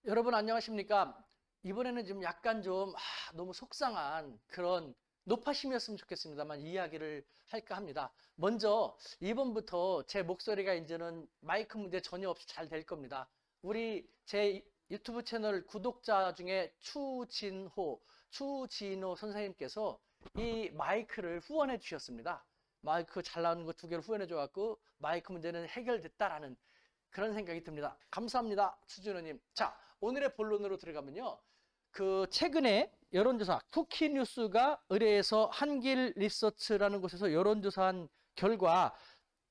여러분 안녕하십니까? 이번에는 좀 약간 좀 너무 속상한 그런 노파심이었으면 좋겠습니다만 이야기를 할까 합니다. 먼저 이번부터 제 목소리가 이제는 마이크 문제 전혀 없이 잘 될 겁니다. 우리 제 유튜브 채널 구독자 중에 추진호 선생님께서 이 마이크를 후원해 주셨습니다. 마이크 잘 나오는 거 2개를 후원해 줘갖고 마이크 문제는 해결됐다라는 그런 생각이 듭니다. 감사합니다. 추진호님. 자, 오늘의 본론으로 들어가면요. 최근에 여론조사, 쿠키뉴스가 의뢰해서 한길 리서치라는 곳에서 여론조사한 결과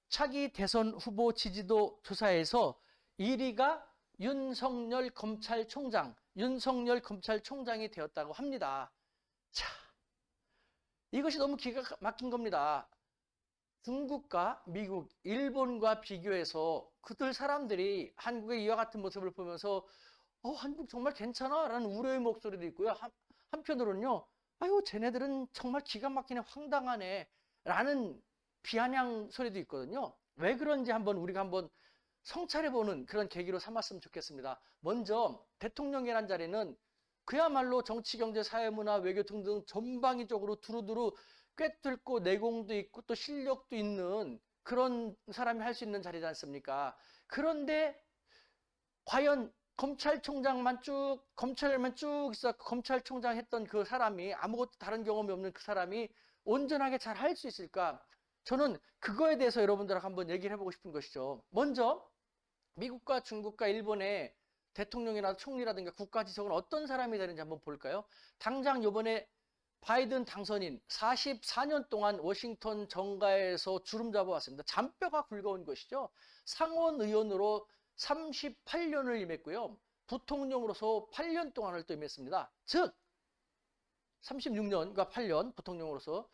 차기 대선 후보 지지도 조사에서 1위가 윤석열 검찰총장이 되었다고 합니다. 자, 이것이 너무 기가 막힌 겁니다. 중국과 미국, 일본과 비교해서 그들 사람들이 한국의 이와 같은 모습을 보면서 한국 정말 괜찮아 라는 우려의 목소리도 있고요. 한편으로는요. 아유 쟤네들은 정말 기가 막히네 황당하네 라는 비아냥 소리도 있거든요. 왜 그런지 우리가 한번 성찰해보는 그런 계기로 삼았으면 좋겠습니다. 먼저 대통령이라는 자리는 그야말로 정치, 경제, 사회, 문화, 외교 등등 전방위적으로 두루두루 꿰뚫고 내공도 있고 또 실력도 있는 그런 사람이 할 수 있는 자리지 않습니까? 그런데 과연 검찰만 쭉 있어 검찰총장 했던 그 사람이 아무것도 다른 경험이 없는 그 사람이 온전하게 잘 할 수 있을까? 저는 그거에 대해서 여러분들하고 한번 얘기를 해보고 싶은 것이죠. 먼저 미국과 중국과 일본의 대통령이나 총리라든가 국가지석은 어떤 사람이 되는지 한번 볼까요? 당장 이번에 바이든 당선인 44년 동안 워싱턴 정가에서 주름 잡아왔습니다. 잔뼈가 굵어온 것이죠. 상원 의원으로 38년을 임했고요. 부통령으로서 8년 동안을 또 임했습니다. 즉 36년과 8년 부통령으로서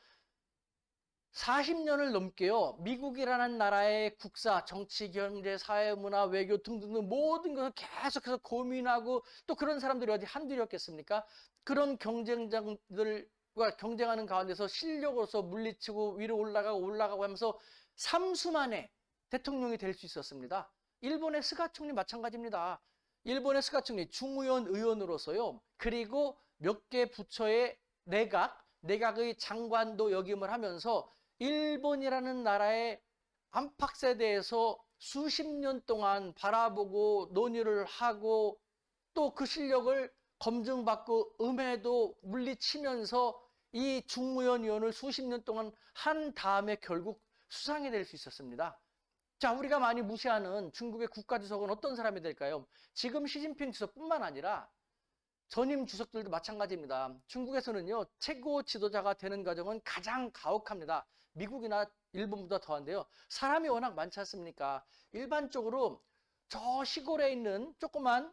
40년을 넘게요. 미국이라는 나라의 국사, 정치, 경제, 사회, 문화, 외교 등등 모든 것을 계속해서 고민하고 또 그런 사람들이 어디 한둘이었겠습니까? 그런 경쟁자들과 경쟁하는 가운데서 실력으로서 물리치고 위로 올라가고 하면서 삼수만에 대통령이 될 수 있었습니다. 일본의 스가 총리 마찬가지입니다. 일본의 스가 총리 중의원 의원으로서요. 그리고 몇 개 부처의 내각의 장관도 역임을 하면서 일본이라는 나라의 안팎에 대해서 수십 년 동안 바라보고 논의를 하고 또 그 실력을 검증받고 음해도 물리치면서 이 중의원 의원을 수십 년 동안 한 다음에 결국 수상이 될 수 있었습니다. 자, 우리가 많이 무시하는 중국의 국가주석은 어떤 사람이 될까요? 지금 시진핑 주석뿐만 아니라 전임 주석들도 마찬가지입니다. 중국에서는요, 최고 지도자가 되는 과정은 가장 가혹합니다. 미국이나 일본보다 더한데요. 사람이 워낙 많지 않습니까? 일반적으로 저 시골에 있는 조그만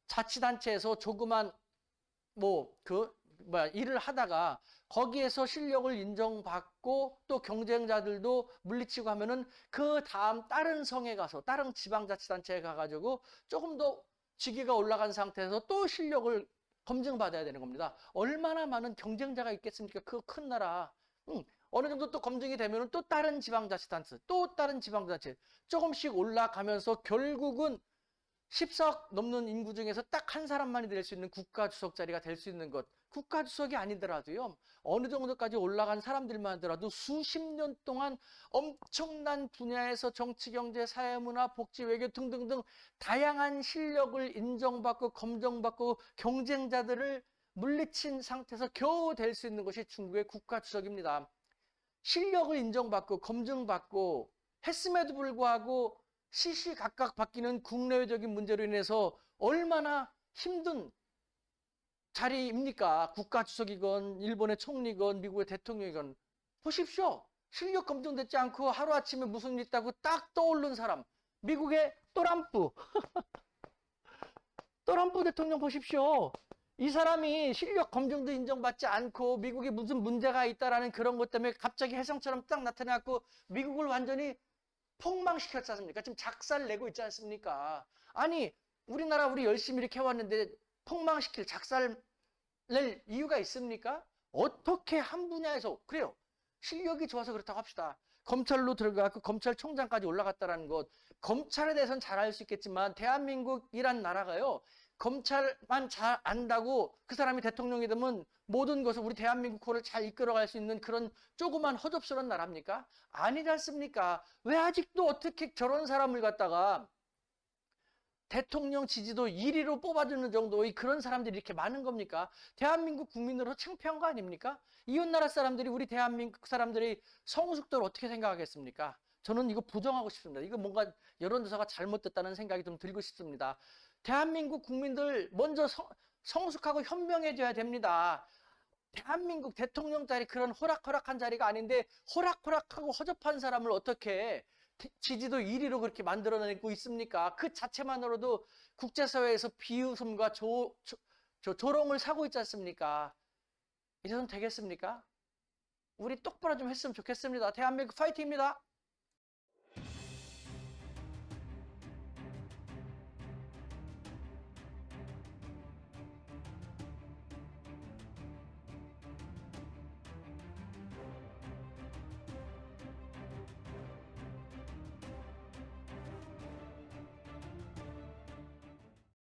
자치단체에서 조그만 일을 하다가 거기에서 실력을 인정받고 또 경쟁자들도 물리치고 하면은 그 다음 다른 성에 가서 다른 지방자치단체에 가가지고 조금 더 직위가 올라간 상태에서 또 실력을 검증받아야 되는 겁니다. 얼마나 많은 경쟁자가 있겠습니까? 그 큰 나라. 어느 정도 또 검증이 되면 또 다른 지방자치단체, 또 다른 지방자치 조금씩 올라가면서 결국은 14억 넘는 인구 중에서 딱 한 사람만이 될 수 있는 국가주석 자리가 될 수 있는 것. 국가주석이 아니더라도요. 어느 정도까지 올라간 사람들만 하더라도 수십 년 동안 엄청난 분야에서 정치, 경제, 사회, 문화, 복지, 외교 등등등 다양한 실력을 인정받고 검증받고 경쟁자들을 물리친 상태에서 겨우 될 수 있는 것이 중국의 국가주석입니다. 실력을 인정받고 검증받고 했음에도 불구하고 시시각각 바뀌는 국내외적인 문제로 인해서 얼마나 힘든 자리입니까? 국가주석이건 일본의 총리건 미국의 대통령이건 보십시오. 실력 검증되지 않고 하루아침에 무슨 일 있다고 딱 떠오른 사람. 미국의 또람프 대통령 보십시오. 이 사람이 실력 검증도 인정받지 않고 미국에 무슨 문제가 있다라는 그런 것 때문에 갑자기 혜성처럼 딱 나타나고 미국을 완전히 폭망시켰지 않습니까? 지금 작살 내고 있지 않습니까? 아니 우리나라 우리 열심히 이렇게 해왔는데 폭망시킬 작살 낼 이유가 있습니까? 어떻게 한 분야에서 그래요. 실력이 좋아서 그렇다고 합시다. 검찰로 들어가고 검찰총장까지 올라갔다는 것. 검찰에 대해서는 잘 알 수 있겠지만 대한민국이란 나라가요. 검찰만 잘 안다고 그 사람이 대통령이 되면 모든 것을 우리 대한민국을 잘 이끌어갈 수 있는 그런 조그만 허접스러운 나라입니까? 아니지 않습니까? 왜 아직도 어떻게 저런 사람을 갖다가 대통령 지지도 1위로 뽑아주는 정도의 그런 사람들이 이렇게 많은 겁니까? 대한민국 국민으로 창피한 거 아닙니까? 이웃나라 사람들이 우리 대한민국 사람들이 성숙도를 어떻게 생각하겠습니까? 저는 이거 부정하고 싶습니다. 이거 뭔가 여론조사가 잘못됐다는 생각이 좀 들고 싶습니다. 대한민국 국민들 먼저 성숙하고 현명해져야 됩니다. 대한민국 대통령 자리 그런 호락호락한 자리가 아닌데 호락호락하고 허접한 사람을 어떻게 지지도 1위로 그렇게 만들어내고 있습니까? 그 자체만으로도 국제사회에서 비웃음과 조롱을 사고 있지 않습니까? 이래서는 되겠습니까? 우리 똑바로 좀 했으면 좋겠습니다. 대한민국 파이팅입니다.